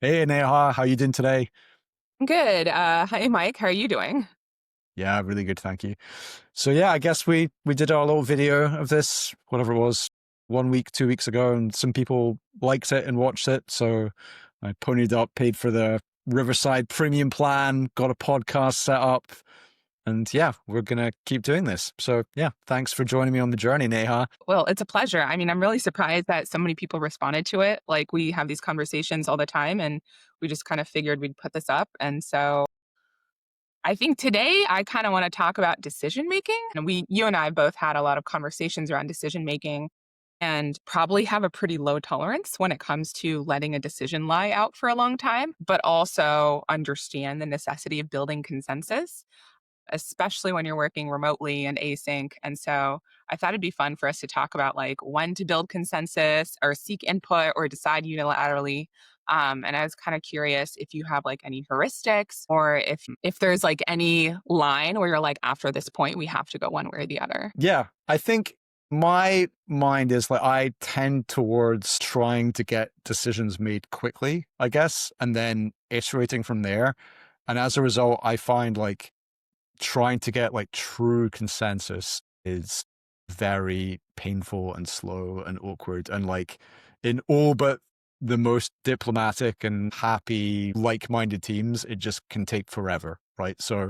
Hey Neha, how you doing today? Good. Hi, Mike. How are you doing? Yeah, really good, thank you. So yeah, I guess we did our little video of this, whatever it was, 1 week, 2 weeks ago, and some people liked it and watched it. So I ponied up, paid for the Riverside premium plan, got a podcast set up, and yeah, we're gonna keep doing this. So yeah, thanks for joining me on the journey, Neha. Well, it's a pleasure. I mean, I'm really surprised that so many people responded to it. Like, we have these conversations all the time, and we just kind of figured we'd put this up. And so I think today I kind of want to talk about decision making. And you and I both had a lot of conversations around decision making and probably have a pretty low tolerance when it comes to letting a decision lie out for a long time, but also understand the necessity of building consensus, especially when you're working remotely and async. And so I thought it'd be fun for us to talk about like when to build consensus or seek input or decide unilaterally. And I was kind of curious if you have like any heuristics or if there's like any line where you're like, after this point, we have to go one way or the other. Yeah, I think my mind is like I tend towards trying to get decisions made quickly, I guess, and then iterating from there. And as a result, I find like trying to get like true consensus is very painful and slow and awkward. And like in all but the most diplomatic and happy, like-minded teams, it just can take forever, right? So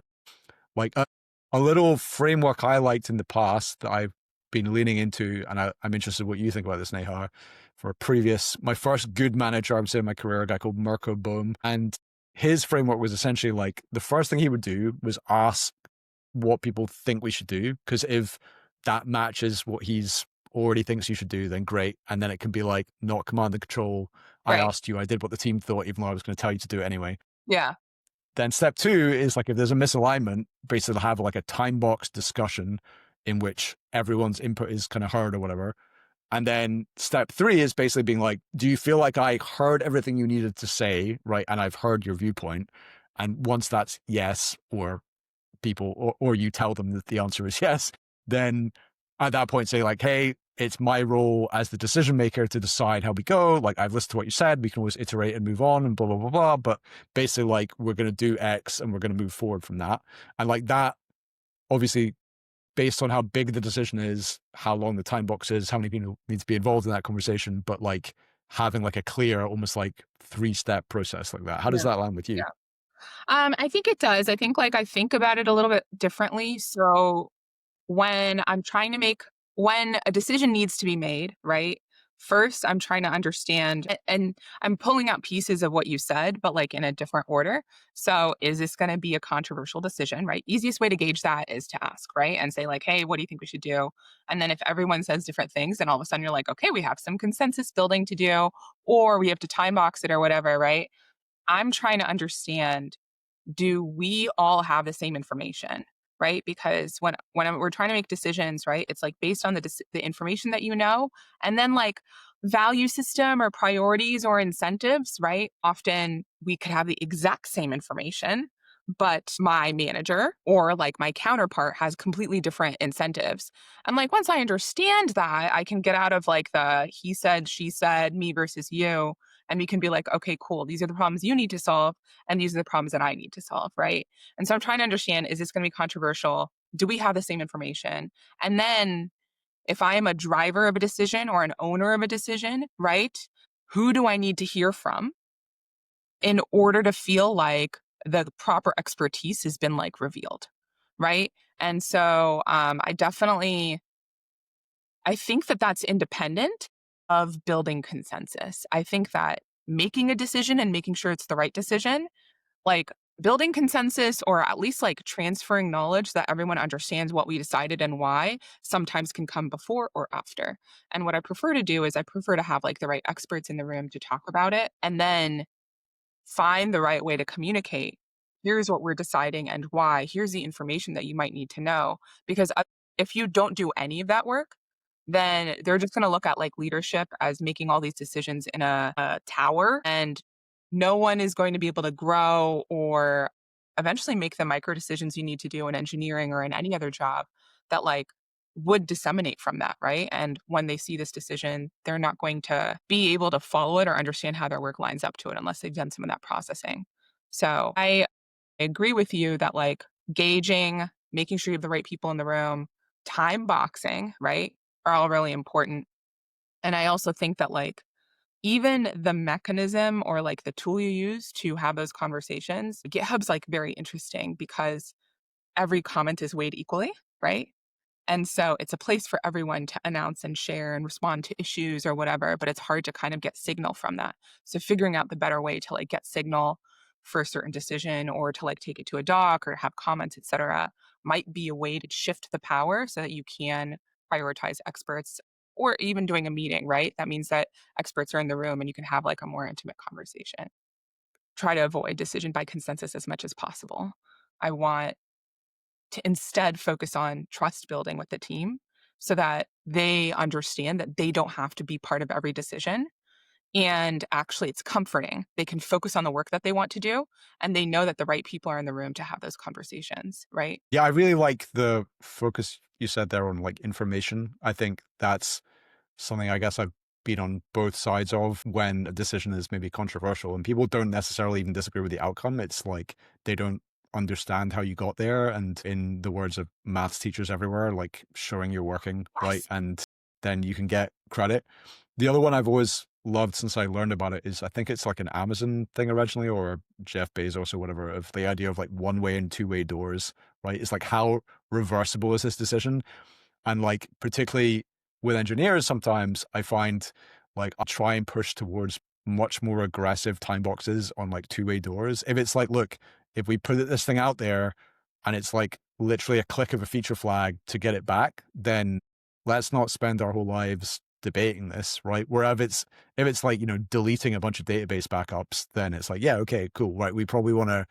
like a little framework I liked in the past that I've been leaning into, and I'm interested in what you think about this, Neha. For a my first good manager, I would say in my career, a guy called Mirko Bohm, and his framework was essentially like the first thing he would do was ask what people think we should do, because if that matches what he's already thinks you should do, then great. And then it can be like not command and control. I Right. asked you, I did what the team thought, even though I was going to tell you to do it anyway. Yeah. Then step two is like if there's a misalignment, basically have like a time box discussion in which everyone's input is kind of heard or whatever. And then step three is basically being like, do you feel like I heard everything you needed to say, right? And I've heard your viewpoint. And once that's yes, or or you tell them that the answer is yes, then at that point say like, hey, it's my role as the decision maker to decide how we go. Like I've listened to what you said. We can always iterate and move on and blah, blah, blah, blah. But basically like we're going to do X and we're going to move forward from that. And like that, obviously based on how big the decision is, how long the time box is, how many people need to be involved in that conversation, but like having like a clear, almost like 3-step process like that. How does Yeah. that land with you? Yeah. I think it does. I think like I think about it a little bit differently. So when I'm trying to make when a decision needs to be made, right? First, I'm trying to understand and I'm pulling out pieces of what you said, but like in a different order. So, is this going to be a controversial decision, right? Easiest way to gauge that is to ask, right? And say, like, hey, what do you think we should do? And then if everyone says different things, then all of a sudden you're like, okay, we have some consensus building to do, or we have to time box it or whatever, right? I'm trying to understand, do we all have the same information, right? Because we're trying to make decisions, right, it's like based on the information that you know, and then like value system or priorities or incentives, right? Often we could have the exact same information, but my manager or like my counterpart has completely different incentives. And like once I understand that, I can get out of like the he said, she said, me versus you, and we can be like, okay, cool, these are the problems you need to solve and these are the problems that I need to solve, right? And so I'm trying to understand, is this going to be controversial? Do we have the same information? And then if I am a driver of a decision or an owner of a decision, right? Who do I need to hear from in order to feel like the proper expertise has been like revealed, right? And so I think that that's independent of building consensus. I think that making a decision and making sure it's the right decision, like building consensus or at least like transferring knowledge that everyone understands what we decided and why, sometimes can come before or after. And what I prefer to do is I prefer to have like the right experts in the room to talk about it and then find the right way to communicate. Here's what we're deciding and why. Here's the information that you might need to know. Because if you don't do any of that work, then they're just going to look at like leadership as making all these decisions in a tower, and no one is going to be able to grow or eventually make the micro decisions you need to do in engineering or in any other job that like would disseminate from that, right? And when they see this decision, they're not going to be able to follow it or understand how their work lines up to it unless they've done some of that processing. So I agree with you that like gauging, making sure you have the right people in the room, time boxing, right, are all really important. And I also think that like even the mechanism or like the tool you use to have those conversations, GitHub's like very interesting because every comment is weighed equally, right? And so it's a place for everyone to announce and share and respond to issues or whatever, but it's hard to kind of get signal from that. So figuring out the better way to like get signal for a certain decision or to like take it to a doc or have comments, et cetera, might be a way to shift the power so that you can prioritize experts or even doing a meeting, right? That means that experts are in the room and you can have like a more intimate conversation. Try to avoid decision by consensus as much as possible. I want to instead focus on trust building with the team so that they understand that they don't have to be part of every decision. And actually, it's comforting. They can focus on the work that they want to do, and they know that the right people are in the room to have those conversations, right? Yeah, I really like the focus you said there on like information. I think that's something I guess I've been on both sides of when a decision is maybe controversial and people don't necessarily even disagree with the outcome. It's like they don't understand how you got there. And in the words of maths teachers everywhere, like showing you're working, right? Yes. And then you can get credit. The other one I've always loved since I learned about it is I think it's like an Amazon thing originally or Jeff Bezos or whatever, of the idea of like one way and two-way doors, right? It's like how reversible is this decision? And like particularly with engineers, sometimes I find like I'll try and push towards much more aggressive time boxes on like two-way doors. If it's like, look, if we put this thing out there and it's like literally a click of a feature flag to get it back, then let's not spend our whole lives debating this, right? Where if it's like, you know, deleting a bunch of database backups, then it's like, yeah, okay, cool, right? We probably want to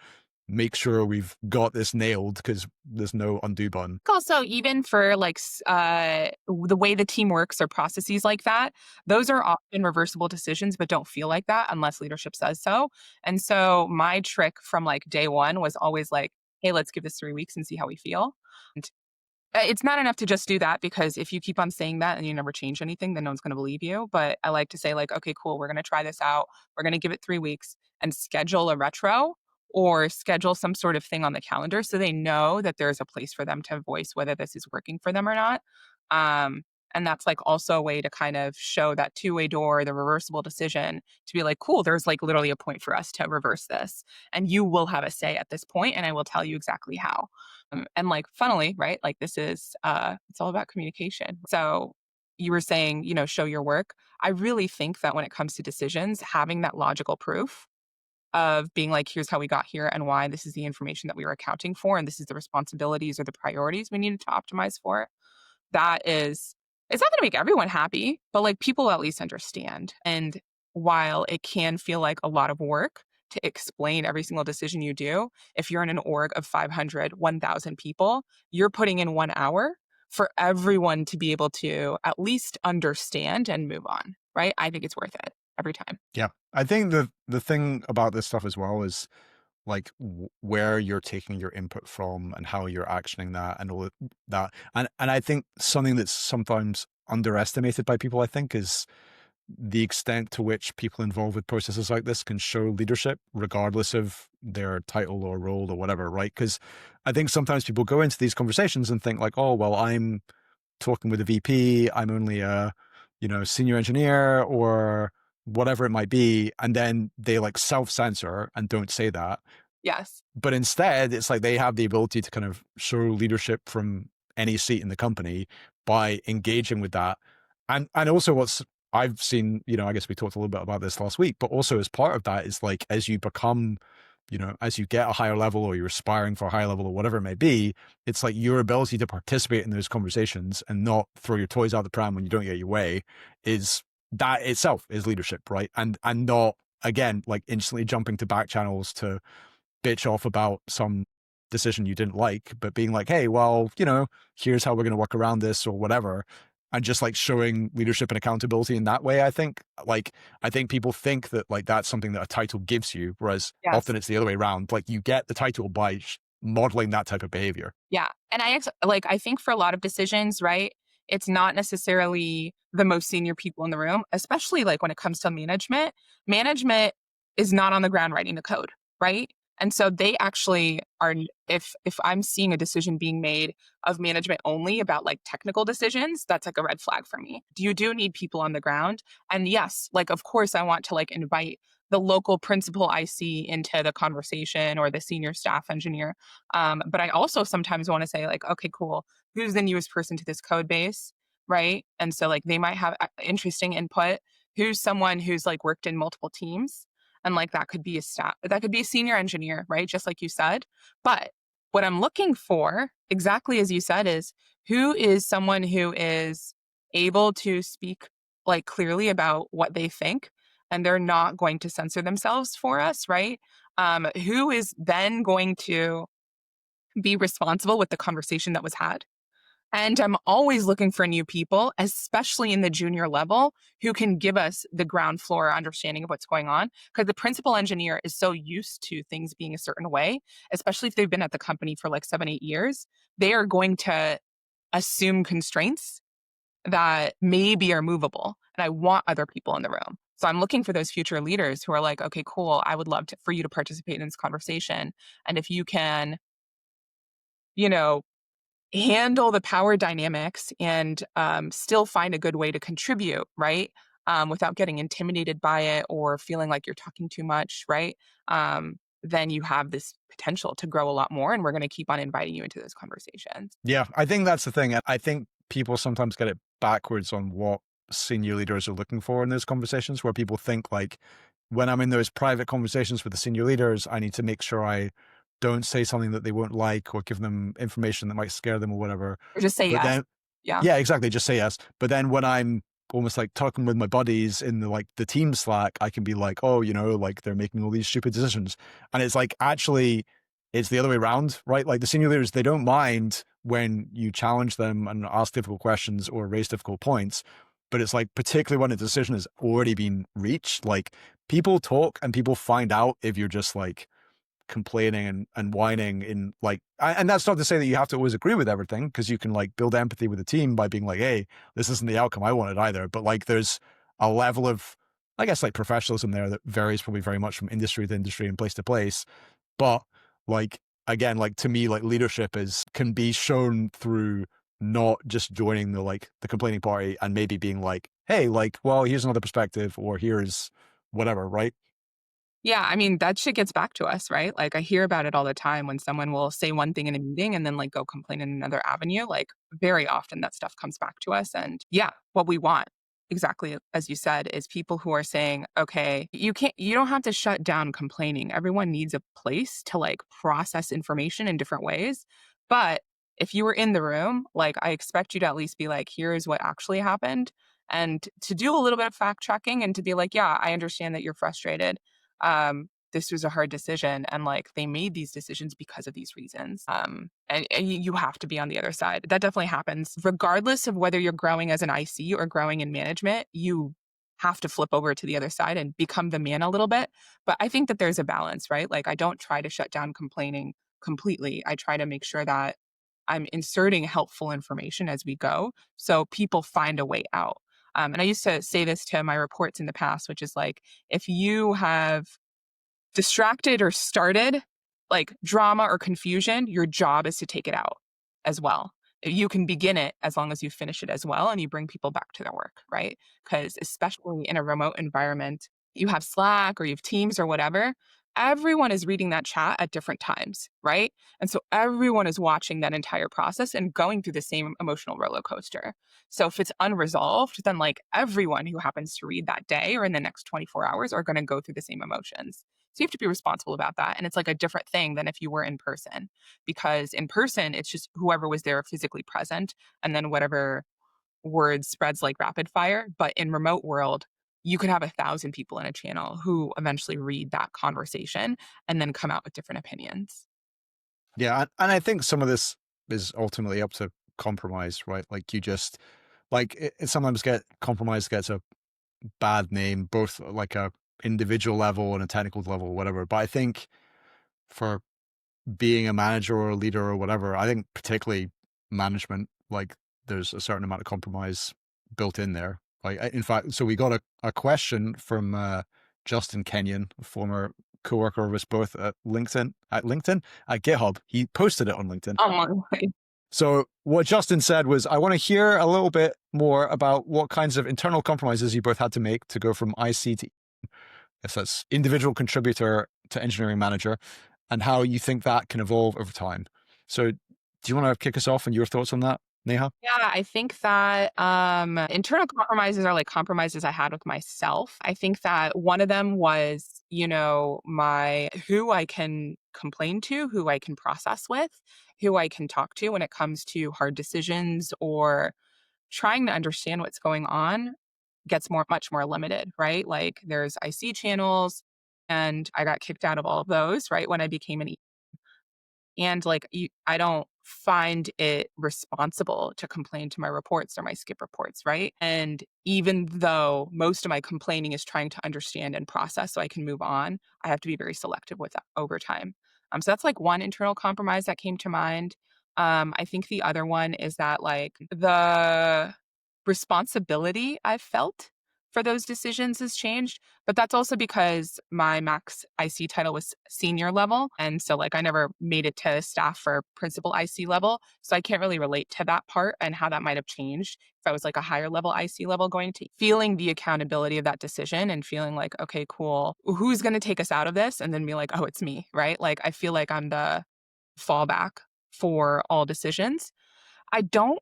make sure we've got this nailed because there's no undo button. Also, even for like the way the team works or processes like that, those are often reversible decisions, but don't feel like that unless leadership says so. And so my trick from like day one was always like, hey, let's give this 3 weeks and see how we feel. It's not enough to just do that because if you keep on saying that and you never change anything, then no one's going to believe you. But I like to say, like, okay, cool, we're going to try this out. We're going to give it 3 weeks and schedule a retro or schedule some sort of thing on the calendar so they know that there's a place for them to voice whether this is working for them or not. Um, and that's like also a way to kind of show that two-way door, the reversible decision to be like, cool, there's like literally a point for us to reverse this. And you will have a say at this point, and I will tell you exactly how. And like funnily, right? Like this is it's all about communication. So you were saying, you know, show your work. I really think that when it comes to decisions, having that logical proof of being like, here's how we got here and why this is the information that we were accounting for, and this is the responsibilities or the priorities we needed to optimize for. That is, it's not going to make everyone happy, but like people at least understand. And while it can feel like a lot of work to explain every single decision you do, if you're in an org of 500, 1,000 people, you're putting in 1 hour for everyone to be able to at least understand and move on, right? I think it's worth it every time. Yeah. I think the thing about this stuff as well is like where you're taking your input from and how you're actioning that and all of that. And I think something that's sometimes underestimated by people, I think, is the extent to which people involved with processes like this can show leadership regardless of their title or role or whatever, right? Because I think sometimes people go into these conversations and think like, oh, well, I'm talking with a VP, I'm only a, you know, senior engineer or whatever it might be. And then they like self-censor and don't say that. Yes. But instead, it's like they have the ability to kind of show leadership from any seat in the company by engaging with that. And also what's I've seen, you know, I guess we talked a little bit about this last week, but also as part of that is like as you become, you know, as you get a higher level or you're aspiring for a higher level or whatever it may be, it's like your ability to participate in those conversations and not throw your toys out the pram when you don't get your way is that itself is leadership, right? And not again like instantly jumping to back channels to bitch off about some decision you didn't like, but being like, hey, well, you know, here's how we're going to work around this or whatever. And just like showing leadership and accountability in that way, I think people think that like that's something that a title gives you, whereas Yes. often it's the other way around. Like you get the title by modeling that type of behavior. Yeah, and I think for a lot of decisions, right, it's not necessarily the most senior people in the room, especially, like, when it comes to management. Management is not on the ground writing the code, right? And so they actually are if I'm seeing a decision being made of management only about, like, technical decisions, that's, like, a red flag for me. You do need people on the ground, and yes, like, of course, I want to, like, invite the local principal I see into the conversation or the senior staff engineer, but I also sometimes want to say, like, okay, cool. Who's the newest person to this code base? Right. And so, like, they might have interesting input. Who's someone who's like worked in multiple teams? And like that could be a staff, that could be a senior engineer, right? Just like you said. But what I'm looking for, exactly as you said, is who is someone who is able to speak like clearly about what they think and they're not going to censor themselves for us, right? Who is then going to be responsible with the conversation that was had. And I'm always looking for new people, especially in the junior level, who can give us the ground floor understanding of what's going on. Because the principal engineer is so used to things being a certain way, especially if they've been at the company for like 7, 8 years, they are going to assume constraints that maybe are movable. And I want other people in the room. So I'm looking for those future leaders who are like, okay, cool. I would love for you to participate in this conversation. And if you can, you know, handle the power dynamics and still find a good way to contribute, right? Without getting intimidated by it or feeling like you're talking too much, right? Then you have this potential to grow a lot more. And we're going to keep on inviting you into those conversations. Yeah, I think that's the thing. I think people sometimes get it backwards on what senior leaders are looking for in those conversations, where people think like, when I'm in those private conversations with the senior leaders, I need to make sure I don't say something that they won't like or give them information that might scare them or whatever. Or just say But yes. then, Yeah. yeah, exactly, just say yes. But then when I'm almost like talking with my buddies in the like the team Slack, I can be like, oh, like they're making all these stupid decisions. And it's like actually it's the other way around, right? Like the senior leaders, they don't mind when you challenge them and ask difficult questions or raise difficult points. But it's like, particularly when a decision has already been reached, like people talk and people find out if you're just like complaining and whining in like, and that's not to say that you have to always agree with everything, because you can like build empathy with the team by being like, hey, this isn't the outcome I wanted either. But like, there's a level of, I guess, like professionalism there that varies probably very much from industry to industry and place to place. But like, again, like to me, like leadership can be shown through not just joining the complaining party and maybe being like, hey, like, well, here's another perspective or here's whatever, right? Yeah, I mean, that shit gets back to us, right? Like, I hear about it all the time when someone will say one thing in a meeting and then, like, go complain in another avenue. Like, very often that stuff comes back to us. And yeah, what we want, exactly as you said, is people who are saying, okay, you don't have to shut down complaining. Everyone needs a place to, like, process information in different ways. But if you were in the room, like, I expect you to at least be like, here's what actually happened. And to do a little bit of fact checking and to be like, yeah, I understand that you're frustrated. This was a hard decision and like they made these decisions because of these reasons. And you have to be on the other side. That definitely happens regardless of whether you're growing as an IC or growing in management. You have to flip over to the other side and become the man a little bit. But I think that there's a balance, right? Like I don't try to shut down complaining completely. I try to make sure that I'm inserting helpful information as we go so people find a way out. And I used to say this to my reports in the past, which is like, if you have distracted or started like drama or confusion, your job is to take it out as well. You can begin it as long as you finish it as well and you bring people back to their work, right? Because especially in a remote environment, you have Slack or you have Teams or whatever. Everyone is reading that chat at different times, right? And so everyone is watching that entire process and going through the same emotional roller coaster. So if it's unresolved, then like everyone who happens to read that day or in the next 24 hours are going to go through the same emotions. So you have to be responsible about that. And it's like a different thing than if you were in person, because in person, it's just whoever was there physically present and then whatever word spreads like rapid fire. But in remote world, you could have 1,000 people in a channel who eventually read that conversation and then come out with different opinions. Yeah, and I think some of this is ultimately up to compromise, right? Like you just like it sometimes compromise gets a bad name, both like a individual level and a technical level, whatever. But I think for being a manager or a leader or whatever, I think particularly management, like there's a certain amount of compromise built in there. Like, in fact, so we got a question from Justin Kenyon, a former coworker of us both at GitHub. He posted it on LinkedIn. Oh my God. So what Justin said was, I want to hear a little bit more about what kinds of internal compromises you both had to make to go from IC to, if that's individual contributor to engineering manager, and how you think that can evolve over time. So do you want to kick us off and your thoughts on that, Neha? Yeah, I think that internal compromises are like compromises I had with myself. I think that one of them was, my who I can complain to, who I can process with, who I can talk to when it comes to hard decisions or trying to understand what's going on gets much more limited, right? Like there's IC channels and I got kicked out of all of those, right? When I became an and like I don't find it responsible to complain to my reports or my skip reports, right? And even though most of my complaining is trying to understand and process so I can move on, I have to be very selective with that over time. So that's like one internal compromise that came to mind. I think the other one is that like the responsibility I've felt for those decisions has changed. But that's also because my max IC title was senior level. And so, like, I never made it to staff for principal IC level. So I can't really relate to that part and how that might have changed if I was like a higher level IC level going to feeling the accountability of that decision and feeling like, okay, cool. Who's going to take us out of this? And then be like, oh, it's me, right? Like, I feel like I'm the fallback for all decisions. I don't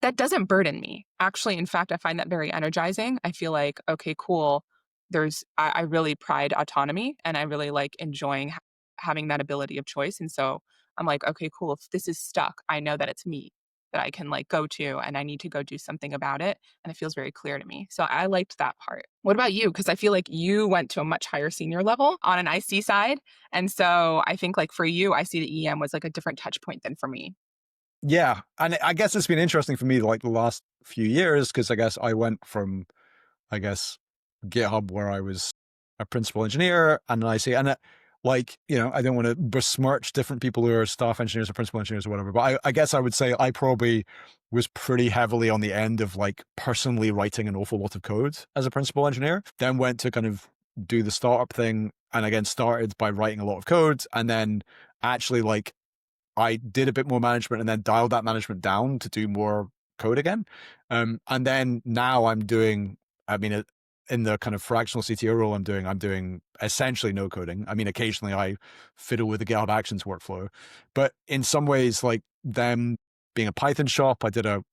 that doesn't burden me. Actually, in fact, I find that very energizing. I feel like, okay, cool. I really pride autonomy and I really like enjoying having that ability of choice. And so I'm like, okay, cool. If this is stuck, I know that it's me that I can like go to and I need to go do something about it. And it feels very clear to me. So I liked that part. What about you? Because I feel like you went to a much higher senior level on an IC side. And so I think like for you, I see the EM was like a different touch point than for me. Yeah. And I guess it's been interesting for me like the last few years, because I guess I went from, I guess, GitHub where I was a principal engineer and I say, and like, I don't want to besmirch different people who are staff engineers or principal engineers or whatever, but I guess I would say I probably was pretty heavily on the end of like personally writing an awful lot of code as a principal engineer, then went to kind of do the startup thing. And again, started by writing a lot of code and then actually like I did a bit more management and then dialed that management down to do more code again. And then now I'm doing, I mean, in the kind of fractional CTO role I'm doing essentially no coding. I mean, occasionally I fiddle with the GitHub Actions workflow, but in some ways, like them being a Python shop, I did a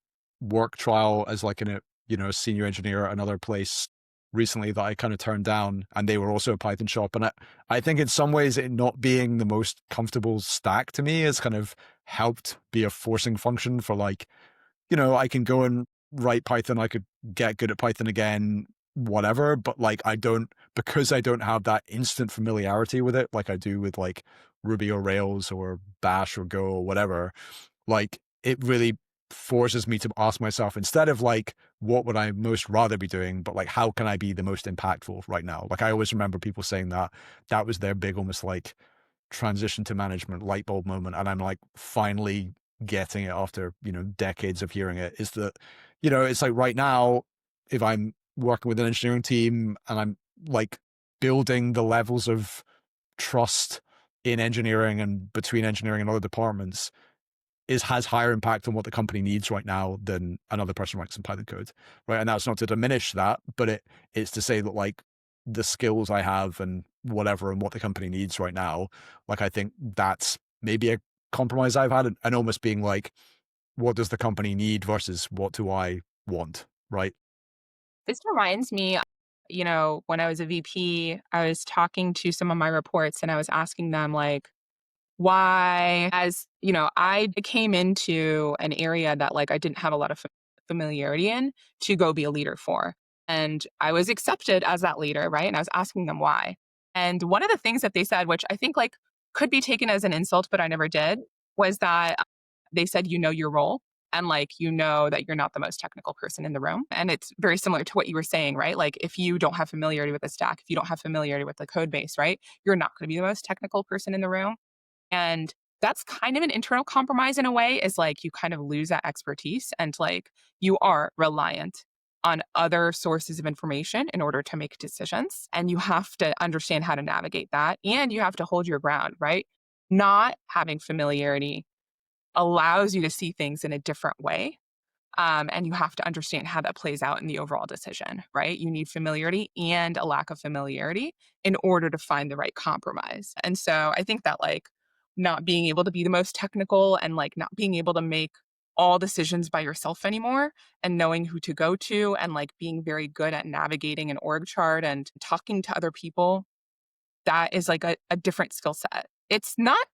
work trial as like a senior engineer at another place recently that I kind of turned down, and they were also a Python shop. And I think in some ways it not being the most comfortable stack to me has kind of helped be a forcing function for like, I can go and write Python, I could get good at Python again, whatever. But like, because I don't have that instant familiarity with it, like I do with like Ruby or Rails or Bash or Go or whatever, like it really forces me to ask myself, instead of like, what would I most rather be doing, but like, how can I be the most impactful right now? Like, I always remember people saying that was their big, almost like transition to management light bulb moment. And I'm like, finally getting it after, decades of hearing it, is that, it's like right now, if I'm working with an engineering team and I'm like building the levels of trust in engineering and between engineering and other departments, has higher impact on what the company needs right now than another person writing some Python code, right? And that's not to diminish that, but it's to say that like the skills I have and whatever and what the company needs right now, like I think that's maybe a compromise I've had, and almost being like, what does the company need versus what do I want, right? This reminds me, when I was a VP, I was talking to some of my reports and I was asking them, like, why, I came into an area that, like, I didn't have a lot of familiarity in to go be a leader for. And I was accepted as that leader, right? And I was asking them why. And one of the things that they said, which I think, like, could be taken as an insult, but I never did, was that they said, your role and like that you're not the most technical person in the room. And it's very similar to what you were saying, right? Like if you don't have familiarity with the stack, if you don't have familiarity with the code base, right, you're not going to be the most technical person in the room. And that's kind of an internal compromise in a way, is like you kind of lose that expertise and like you are reliant on other sources of information in order to make decisions. And you have to understand how to navigate that and you have to hold your ground, right? Not having familiarity allows you to see things in a different way, and you have to understand how that plays out in the overall decision, right? You need familiarity and a lack of familiarity in order to find the right compromise. And so I think that like not being able to be the most technical and like not being able to make all decisions by yourself anymore and knowing who to go to and like being very good at navigating an org chart and talking to other people, that is like a different skill set. It's not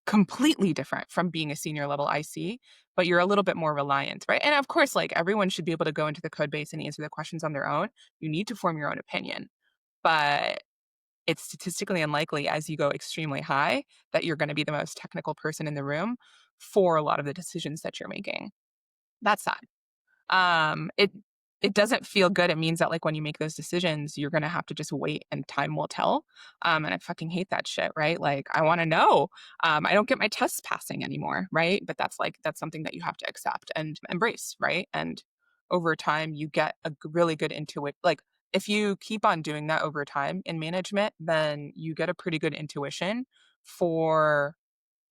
completely different from being a senior level IC, but you're a little bit more reliant, right? And of course, like everyone should be able to go into the code base and answer the questions on their own. You need to form your own opinion, but it's statistically unlikely as you go extremely high that you're going to be the most technical person in the room for a lot of the decisions that you're making. That's sad. It doesn't feel good. It means that like when you make those decisions, you're gonna have to just wait and time will tell. And I fucking hate that shit, right? Like I want to know. I don't get my tests passing anymore, right? But that's something that you have to accept and embrace, right? And over time, you get a really good intuit. Like if you keep on doing that over time in management, then you get a pretty good intuition for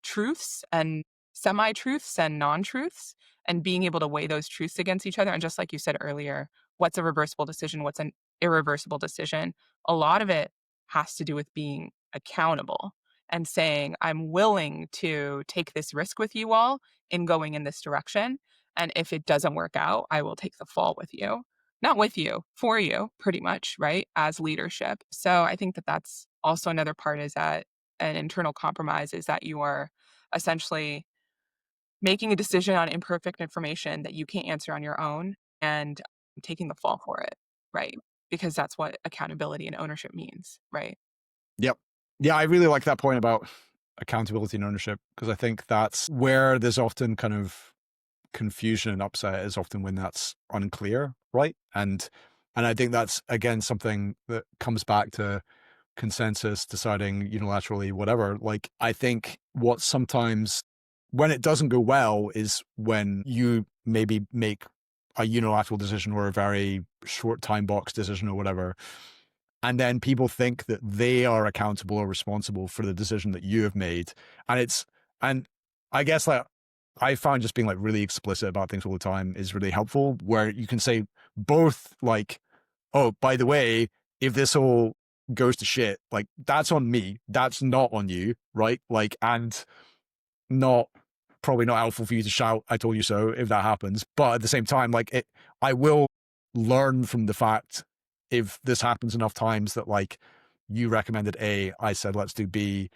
truths and semi truths and non truths, and being able to weigh those truths against each other. And just like you said earlier, what's a reversible decision? What's an irreversible decision? A lot of it has to do with being accountable and saying, I'm willing to take this risk with you all in going in this direction. And if it doesn't work out, I will take the fall with you. Not with you, for you, pretty much, right? As leadership. So I think that that's also another part, is that an internal compromise is that you are essentially making a decision on imperfect information that you can't answer on your own and taking the fall for it, right? Because that's what accountability and ownership means, right? Yep. Yeah, I really like that point about accountability and ownership, because I think that's where there's often kind of confusion and upset, is often when that's unclear, right? And I think that's again something that comes back to consensus, deciding unilaterally, whatever. Like I think what sometimes when it doesn't go well is when you maybe make a unilateral decision or a very short time box decision or whatever, and then people think that they are accountable or responsible for the decision that you have made. And I guess like I found just being like really explicit about things all the time is really helpful, where you can say both like, oh, by the way, if this all goes to shit, like that's on me, that's not on you, right? Like, and not probably not helpful for you to shout I told you so if that happens, but at the same time, like I will learn from the fact if this happens enough times that like you recommended A, I said let's do B,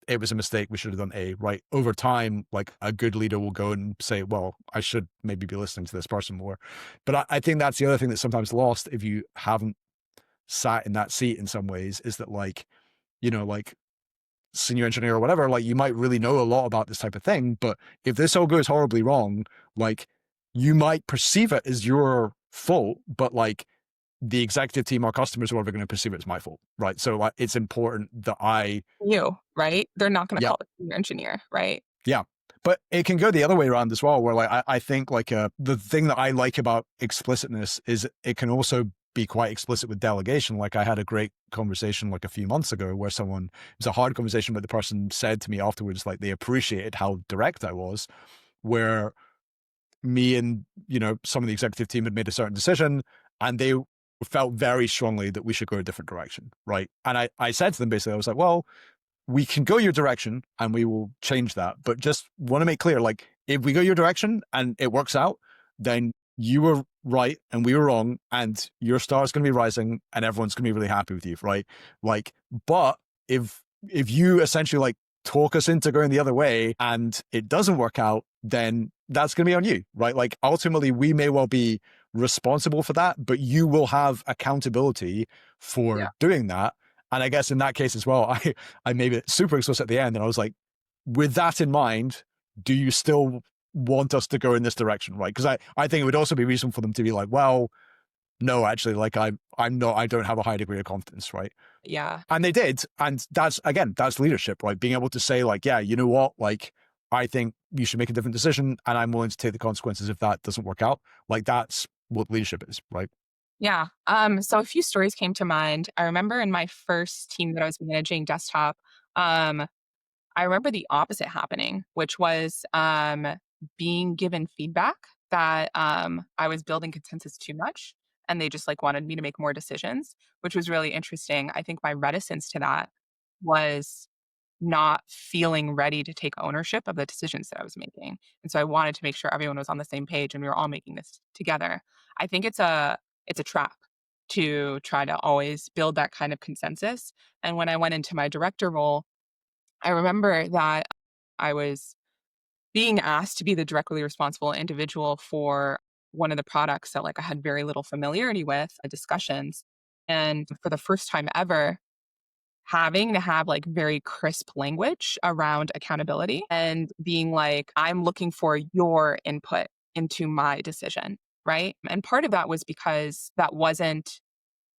it was a mistake, we should have done A, right? Over time, like a good leader will go and say, well, I should maybe be listening to this person more. But I think that's the other thing that's sometimes lost if you haven't sat in that seat in some ways, is that like, like senior engineer or whatever, like you might really know a lot about this type of thing, but if this all goes horribly wrong, like you might perceive it as your fault, but like the executive team or customers are going to perceive it as my fault, right? So like it's important that You, right? They're not going to yeah, call it senior engineer, right? yeah. But it can go the other way around as well, where like I think like the thing that I like about explicitness is it can also be quite explicit with delegation. Like I had a great conversation like a few months ago where it was a hard conversation, but the person said to me afterwards, like they appreciated how direct I was, where me and, some of the executive team had made a certain decision and they felt very strongly that we should go a different direction. Right. And I said to them basically, I was like, well, we can go your direction and we will change that. But just want to make clear, like, if we go your direction and it works out, then you were right and we were wrong, and your star is going to be rising and everyone's going to be really happy with you, right? Like, but if you essentially like talk us into going the other way and it doesn't work out, then that's going to be on you, right? Like, ultimately, we may well be responsible for that, but you will have accountability for Yeah. doing that. And I guess in that case as well, I made it super explicit at the end, and I was like, with that in mind, do you still want us to go in this direction, right? Because I think it would also be reasonable for them to be like, well, no, actually, like I don't have a high degree of confidence, right? Yeah. And they did. And that's, again, that's leadership, right? Being able to say, like, yeah, you know what? Like, I think you should make a different decision and I'm willing to take the consequences if that doesn't work out. Like, that's what leadership is, right? Yeah. So a few stories came to mind. I remember in my first team that I was managing desktop, um, I remember the opposite happening, which was being given feedback that I was building consensus too much. And they just like wanted me to make more decisions, which was really interesting. I think my reticence to that was not feeling ready to take ownership of the decisions that I was making. And so I wanted to make sure everyone was on the same page and we were all making this together. I think it's a trap to try to always build that kind of consensus. And when I went into my director role, I remember that I was being asked to be the directly responsible individual for one of the products that like I had very little familiarity with, discussions. And for the first time ever, having to have like very crisp language around accountability and being like, I'm looking for your input into my decision. Right. And part of that was because that wasn't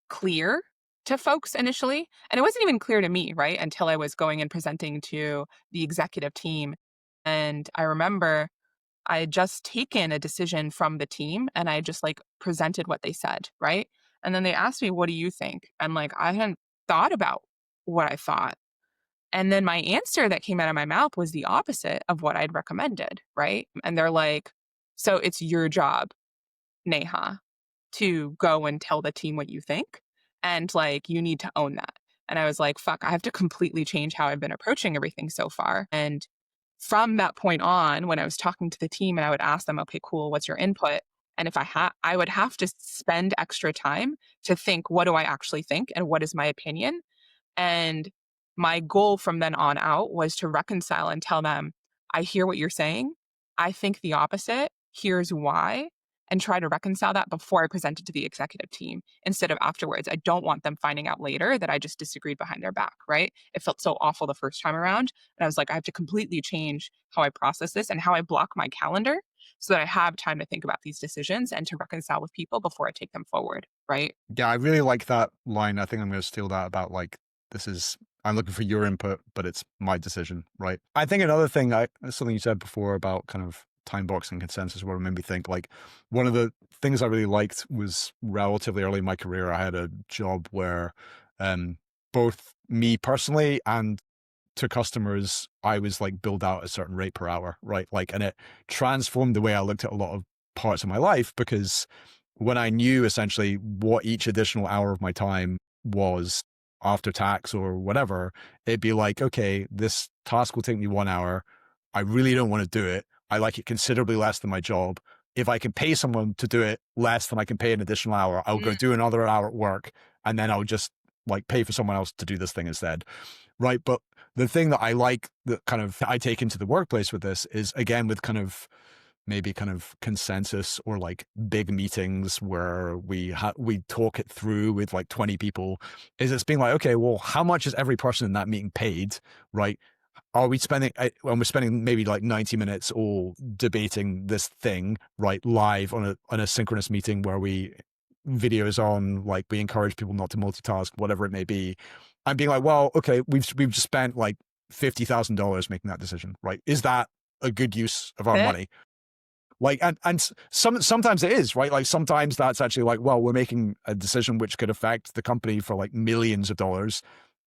clear to folks initially. And it wasn't even clear to me, right? Until I was going and presenting to the executive team. And I remember I had just taken a decision from the team and I just like presented what they said, right? And then they asked me, what do you think? And like, I hadn't thought about what I thought. And then my answer that came out of my mouth was the opposite of what I'd recommended, right? And they're like, so it's your job, Neha, to go and tell the team what you think. And like, you need to own that. And I was like, fuck, I have to completely change how I've been approaching everything so far. And from that point on, when I was talking to the team and I would ask them, okay, cool, what's your input? And if I would have to spend extra time to think, what do I actually think? And what is my opinion? And my goal from then on out was to reconcile and tell them, I hear what you're saying. I think the opposite. Here's why. And try to reconcile that before I present it to the executive team instead of afterwards. I don't want them finding out later that I just disagreed behind their back, right? It felt so awful the first time around. And I was like, I have to completely change how I process this and how I block my calendar so that I have time to think about these decisions and to reconcile with people before I take them forward, right? Yeah, I really like that line. I think I'm going to steal that about like, this is, I'm looking for your input, but it's my decision, right? I think another thing, something you said before about kind of time boxing consensus, what it made me think like one of the things I really liked was relatively early in my career, I had a job where um, both me personally and to customers, I was like billed out a certain rate per hour, right? Like, and it transformed the way I looked at a lot of parts of my life because when I knew essentially what each additional hour of my time was after tax or whatever, it'd be like, okay, this task will take me 1 hour. I really don't want to do it. I like it considerably less than my job. If I can pay someone to do it less than I can pay an additional hour, I'll go Mm. do another hour at work and then I'll just like pay for someone else to do this thing instead. Right. But the thing that I like that kind of I take into the workplace with this is again with kind of maybe kind of consensus or like big meetings where we talk it through with like 20 people is it's being like, okay, well, how much is every person in that meeting paid, right? Are we spending when we're spending maybe like 90 minutes all debating this thing right live on a synchronous meeting where we videos on, like we encourage people not to multitask, whatever it may be. I'm being like, well, okay, we've just spent like $50,000 making that decision, right? Is that a good use of our It. money? Like, and sometimes it is, right? Like sometimes that's actually like, well, we're making a decision which could affect the company for like millions of dollars.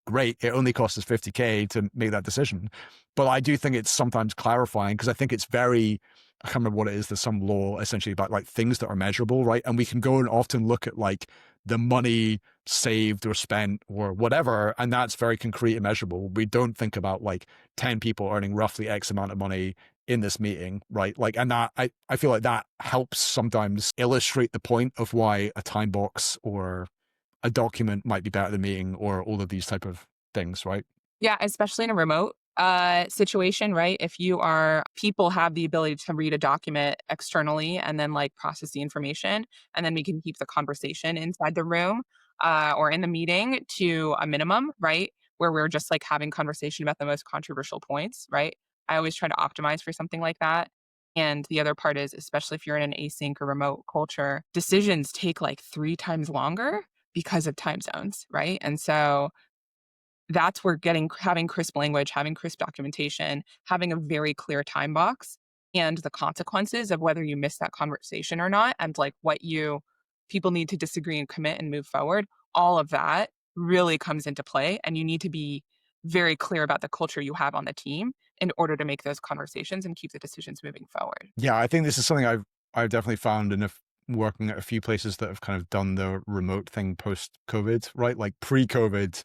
Great. It only costs us 50K to make that decision. But I do think it's sometimes clarifying because I think it's very, I can't remember what it is. There's some law essentially about like things that are measurable, right? And we can go and often look at like the money saved or spent or whatever. And that's very concrete and measurable. We don't think about like 10 people earning roughly X amount of money in this meeting, right? Like, and that I feel like that helps sometimes illustrate the point of why a time box or a document might be better than meeting or all of these type of things, right? Yeah, especially in a remote situation, right? If you are people have the ability to read a document externally and then like process the information, and then we can keep the conversation inside the room or in the meeting to a minimum, right? Where we're just like having conversation about the most controversial points, right? I always try to optimize for something like that. And the other part is, especially if you're in an async or remote culture, decisions take like 3 times longer because of time zones, right? And so that's where getting having crisp language, having crisp documentation, having a very clear time box and the consequences of whether you miss that conversation or not, and like what you people need to disagree and commit and move forward, all of that really comes into play. And you need to be very clear about the culture you have on the team in order to make those conversations and keep the decisions moving forward. Yeah, I think this is something I've definitely found in working at a few places that have kind of done the remote thing post COVID, right? Like pre-COVID,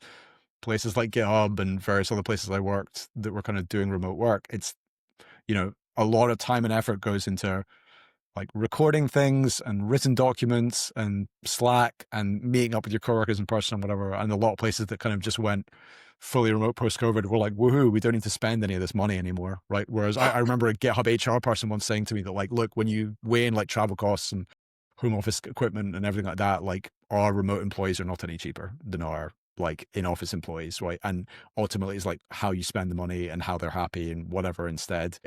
places like GitHub and various other places I worked that were kind of doing remote work. It's, a lot of time and effort goes into like recording things and written documents and Slack and meeting up with your coworkers in person and whatever. And a lot of places that kind of just went fully remote post COVID were like, woohoo, we don't need to spend any of this money anymore. Right. Whereas I remember a GitHub HR person once saying to me that, like, look, when you weigh in like travel costs and home office equipment and everything like that, like our remote employees are not any cheaper than our like in office employees. Right. And ultimately it's like how you spend the money and how they're happy and whatever instead.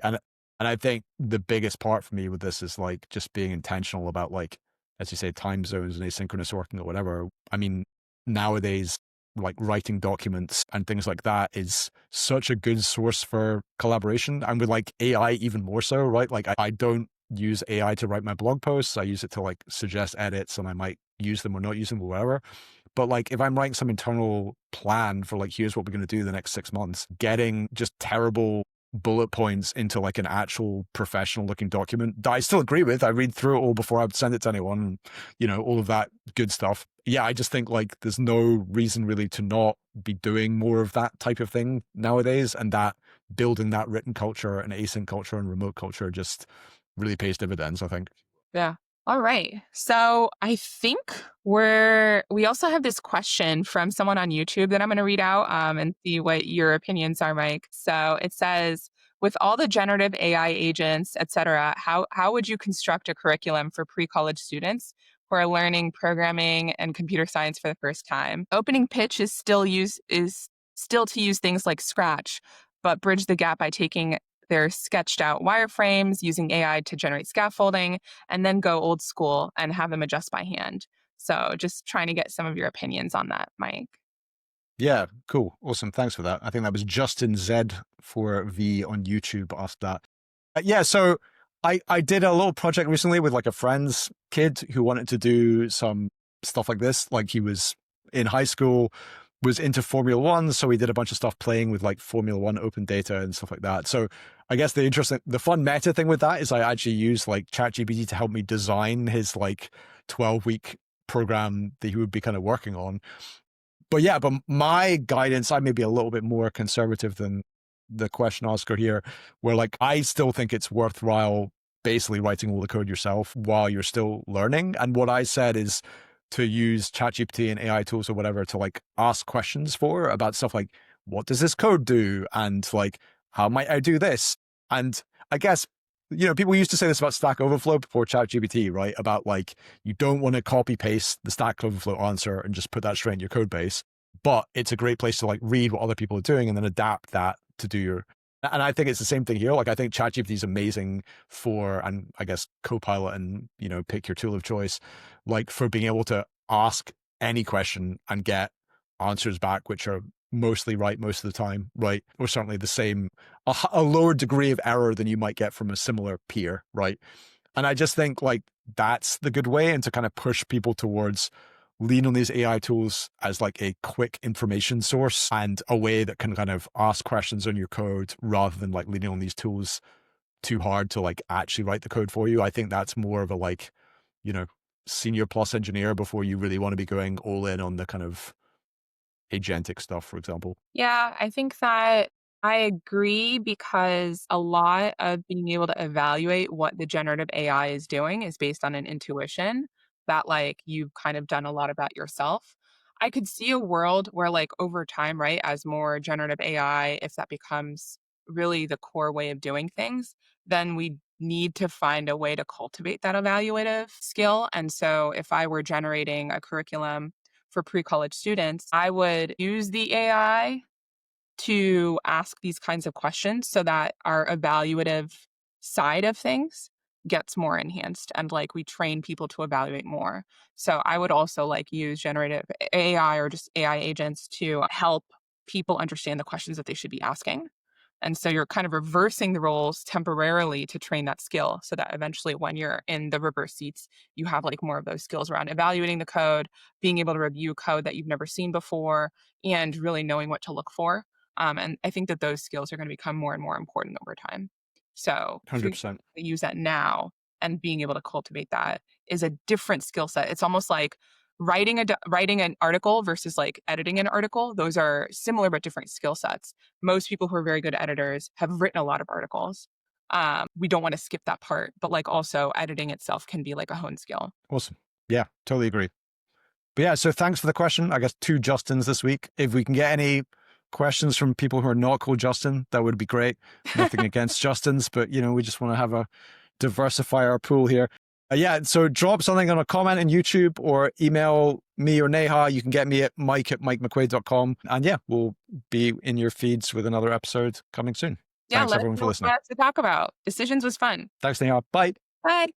And I think the biggest part for me with this is like just being intentional about, like, as you say, time zones and asynchronous working or whatever. I mean, nowadays, like writing documents and things like that is such a good source for collaboration. And with like AI, even more so, right? Like I don't use AI to write my blog posts. I use it to like suggest edits and I might use them or not use them or whatever. But like if I'm writing some internal plan for like, here's what we're going to do the next 6 months, getting just terrible bullet points into like an actual professional looking document that I still agree with. I read through it all before I would send it to anyone, all of that good stuff. Yeah, I just think like there's no reason really to not be doing more of that type of thing nowadays. And that building that written culture and async culture and remote culture just really pays dividends, I think. Yeah. All right. So I think we also have this question from someone on YouTube that I'm going to read out and see what your opinions are, Mike. So it says, with all the generative AI agents, et cetera, how would you construct a curriculum for pre-college students who are learning programming and computer science for the first time? Opening pitch is still to use things like Scratch, but bridge the gap by taking their sketched out wireframes, using AI to generate scaffolding, and then go old school and have them adjust by hand. So just trying to get some of your opinions on that, Mike. Yeah, cool. Awesome. Thanks for that. I think that was Justin Z for V on YouTube asked that. Yeah, so I did a little project recently with like a friend's kid who wanted to do some stuff like this. Like he was in high school, was into Formula One, so we did a bunch of stuff playing with like Formula One open data and stuff like that. So I guess the fun meta thing with that is I actually used like ChatGPT to help me design his like 12-week program that he would be kind of working on. But yeah, but my guidance, I may be a little bit more conservative than the question asker here, where like I still think it's worthwhile basically writing all the code yourself while you're still learning. And what I said is to use ChatGPT and AI tools or whatever to like ask questions for about stuff like, what does this code do? And like, how might I do this? And I guess, people used to say this about Stack Overflow before ChatGPT, right? About like, you don't want to copy paste the Stack Overflow answer and just put that straight in your code base. But it's a great place to like read what other people are doing and then adapt that to do your. And I think it's the same thing here. Like, I think ChatGPT is amazing for, and I guess Copilot and, pick your tool of choice, like for being able to ask any question and get answers back, which are mostly right most of the time, right? Or certainly the same, a lower degree of error than you might get from a similar peer, right? And I just think like that's the good way, and to kind of push people towards lean on these AI tools as like a quick information source and a way that can kind of ask questions on your code rather than like leaning on these tools too hard to like actually write the code for you. I think that's more of a like, you know, senior plus engineer before you really want to be going all in on the kind of agentic stuff, for example. Yeah, I think that I agree because a lot of being able to evaluate what the generative AI is doing is based on an intuition that like you've kind of done a lot about yourself. I could see a world where like over time, right, as more generative AI, if that becomes really the core way of doing things, then we need to find a way to cultivate that evaluative skill. And so if I were generating a curriculum for pre-college students, I would use the AI to ask these kinds of questions so that our evaluative side of things gets more enhanced and like we train people to evaluate more. So I would also like use generative AI or just AI agents to help people understand the questions that they should be asking. And so you're kind of reversing the roles temporarily to train that skill so that eventually when you're in the reverse seats, you have like more of those skills around evaluating the code, being able to review code that you've never seen before, and really knowing what to look for. And I think that those skills are going to become more and more important over time. So figuring 100%. out how to use that now and being able to cultivate that is a different skill set. It's almost like writing an article versus like editing an article. Those are similar but different skill sets. Most people who are very good editors have written a lot of articles. We don't want to skip that part, but like also editing itself can be like a honed skill. Awesome. Yeah, totally agree. But yeah, so thanks for the question. I guess 2 Justins this week. If we can get any questions from people who are not called Justin, that would be great. Nothing against Justins, but we just want to have a diversify our pool here. Yeah, so drop something on a comment in YouTube or email me or Neha. You can get me at mike@mikemcquaid.com. And yeah, we'll be in your feeds with another episode coming soon. Yeah, Thanks let us everyone know for what you listening. have to talk about. Decisions was fun. Thanks, Neha. Bye. Bye.